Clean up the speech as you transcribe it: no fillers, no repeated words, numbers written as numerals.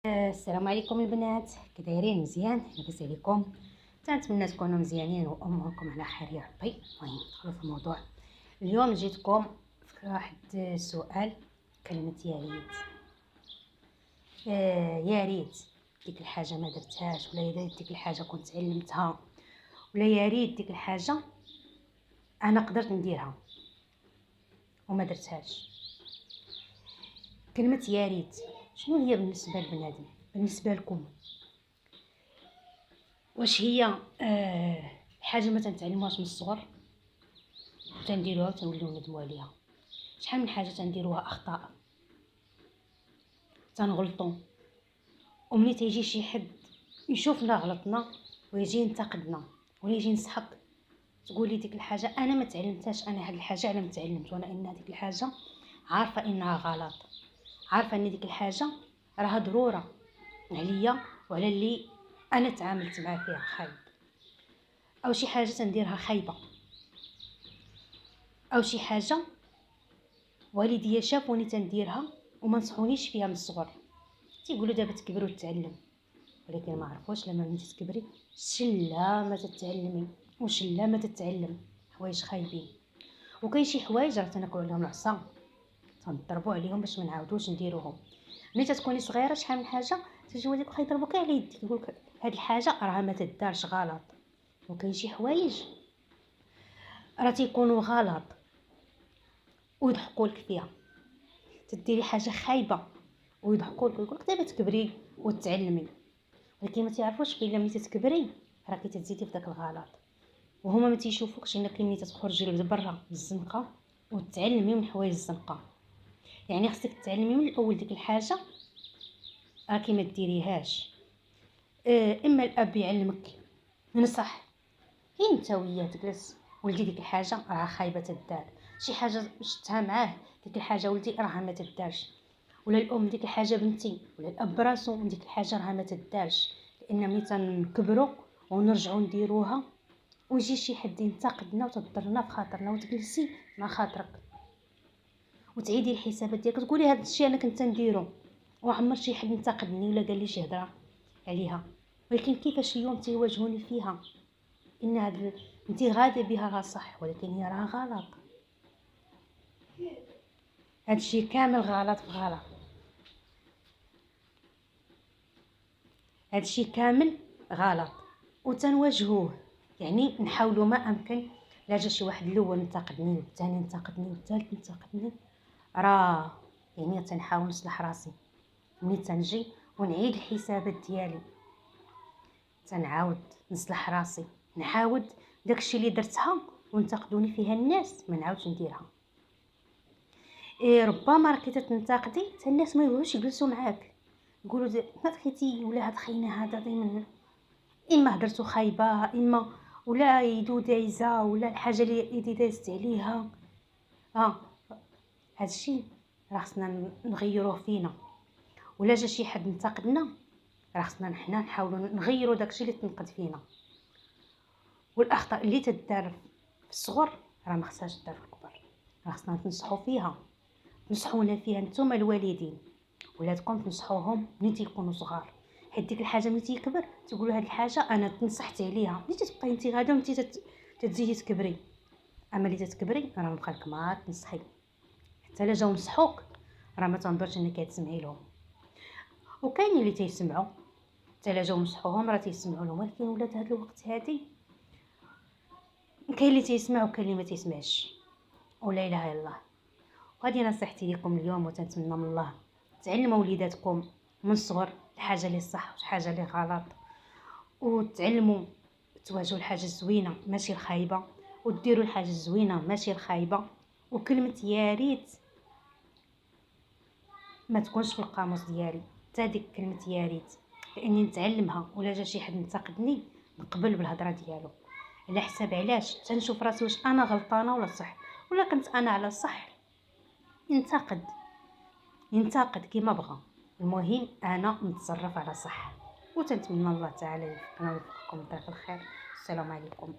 السلام عليكم البنات، كدايرين؟ مزيان؟ لاباس عليكم؟ تنتمنى تكونوا مزيانين واموركم على خير يا ربي. المهم ندخلوا في الموضوع. اليوم جيتكم في واحد السؤال، كلمه يا ريت. يا ريت ديك الحاجه ما درتهاش، ولا يا ريت ديك الحاجه كنت علمتها، ولا يا ريت ديك الحاجه انا قدرت نديرها وما درتهاش. كلمه يا ريت شنو هي بالنسبه لبنادم؟ بالنسبه لكم واش هي حاجه ما تنتعلموهاش من الصغر وتنديروها وتنوليو ندموا عليها؟ شحال من حاجه تنديروها اخطاء، تنغلطوا، وملي تيجي شي حد يشوفنا غلطنا ويجي ينتقدنا ولا يجي ينصحك، تقولي ديك الحاجه انا ما تعلمتهاش، انا هاد الحاجه انا متعلمت، وانا ان هذيك الحاجه عارفه انها غلط، عارفه ان ديك الحاجه راها ضروره عليا وعلى اللي انا تعاملت معاه فيها خايب، او شي حاجه تنديرها خايبه، او شي حاجه والديا شافوني تنديرها وما نصحونيش فيها من الصغر، تيقولوا دابا تكبروا وتتعلم، ولكن ما عرفوش لما ملي تكبري شلا ما تتعلمي وشلا ما تتعلم حوايج خايبين. وكاين شي حوايج راه تناكلوا عليهم العصا، تنضربوا عليهم باش ما نعاودوش نديروهم. ملي تكوني صغيره شحال من حاجه تجي والديك واخا يضربوك على يديك يقول لك هاد الحاجه راه ما تدارش غلط. وكاين شي حوايج راه تيكونوا غلط ويضحكوا لك فيها، تديري حاجه خايبه ويضحكوا لك ويقول لك دابا تكبري وتعلمي، ولكن ما تعرفوش بلي ملي تكبري راكي تزيدي في داك الغلط، وهما ما تيشوفوكش انك ملي تخرجي لبرا الزنقه وتعلمي من حوايج الزنقه. يعني خصك تعلمي من الاول ديك الحاجه راكي ما ديريهاش. اما الاب يعلمك نصح، انت وياه تجلس ولدي ديك الحاجه راه خايبه تدار، شي حاجه شفتها معاه ديك الحاجه ولدي راه ما تدارش، ولا الام ديك الحاجه بنتي، ولا الاب راسو ديك الحاجه راه ما تدارش. لان ملي تنكبروا ونرجعوا نديروها ويجي شي حد ينتقدنا وتضرنا في خاطرنا وتجلسي مع خاطرك وتعيدي الحسابات ديالك، تقولي هذا الشيء انا كنت نديرو وعمر شي حد انتقدني ولا قال لي شي هضره عليها، ولكن كيفاش اليوم تيواجهوني فيها ان هاد انت غاده بها راه صح ولكن هي راه غلط. هادشي كامل غلط في غلط، هادشي كامل غلط وتنواجهوه. يعني نحاولوا ما امكن، لا جا شي واحد الاول انتقدني والثاني انتقدني والثالث انتقدني، راه يعني تنحاول نصلح راسي. ملي تنجي ونعيد الحسابات ديالي تنعاود نصلح راسي، نعاود داكشي اللي درتها وانتقدوني فيها الناس ما نعاودش نديرها. ربما راكي تنتقدي حتى الناس ما يبغوش يجلسوا معاك، يقولوا ما دخلتي ولا هاد خينا هذا دائما اما هضرتو خايبه، اما ولا يدو دايزه، ولا الحاجه اللي يدي دازت عليها. هادشي راه خصنا نغيروه فينا، ولا جا شي حد انتقدنا راه خصنا حنا نحاولوا نغيروا داكشي اللي تنقد فينا. والاخطاء اللي تدار في الصغر راه ما خصهاش تدار في الكبر، راه خصنا تنصحوا فيها، تنصحونا فيها نتوما الوالدين، ولادكم تنصحوهم ملي تيكونوا صغار، حيت ديك الحاجه ملي تيكبر تقولوا هذه الحاجه انا تنصحت عليها، ملي تبقاي انت غاده وانت تزيدي تكبري. اما اللي تكبري راه بقالك ما تنصحي، حتى لا جاو نصحوك راه ما تنظرش انك تسمعي لهم. وكاين اللي تيسمعوا حتى لا جاو نصحوهم راه تيسمعوا لهم، ولكن ولاد هذا الوقت هذه كاين اللي تيسمع وكاين اللي ما تيسمعش، ولا اله الا الله. وهذه نصيحتي لكم اليوم، وتنتمنى من الله تعلموا وليداتكم من الصغر الحاجه اللي صح والحاجه اللي غلط، وتعلموا تواجهوا الحاجه الزوينه ماشي الخايبه، وديروا الحاجه الزوينه ماشي الخايبه. وكلمه يا ريت ما تكونش في القاموس ديالي، حتى ديك كلمه يا ريت، لاني نتعلمها ولا جا شي حد نتقدني نقبل بالهضره ديالو على حساب علاش تنشوف راسي واش انا غلطانه ولا صح، ولا كنت انا على صح ينتقد كما بغى، المهم انا نتصرف على صح. وتنتمنى الله تعالى يوفقنا ويوفقكم بطريق الخير. السلام عليكم.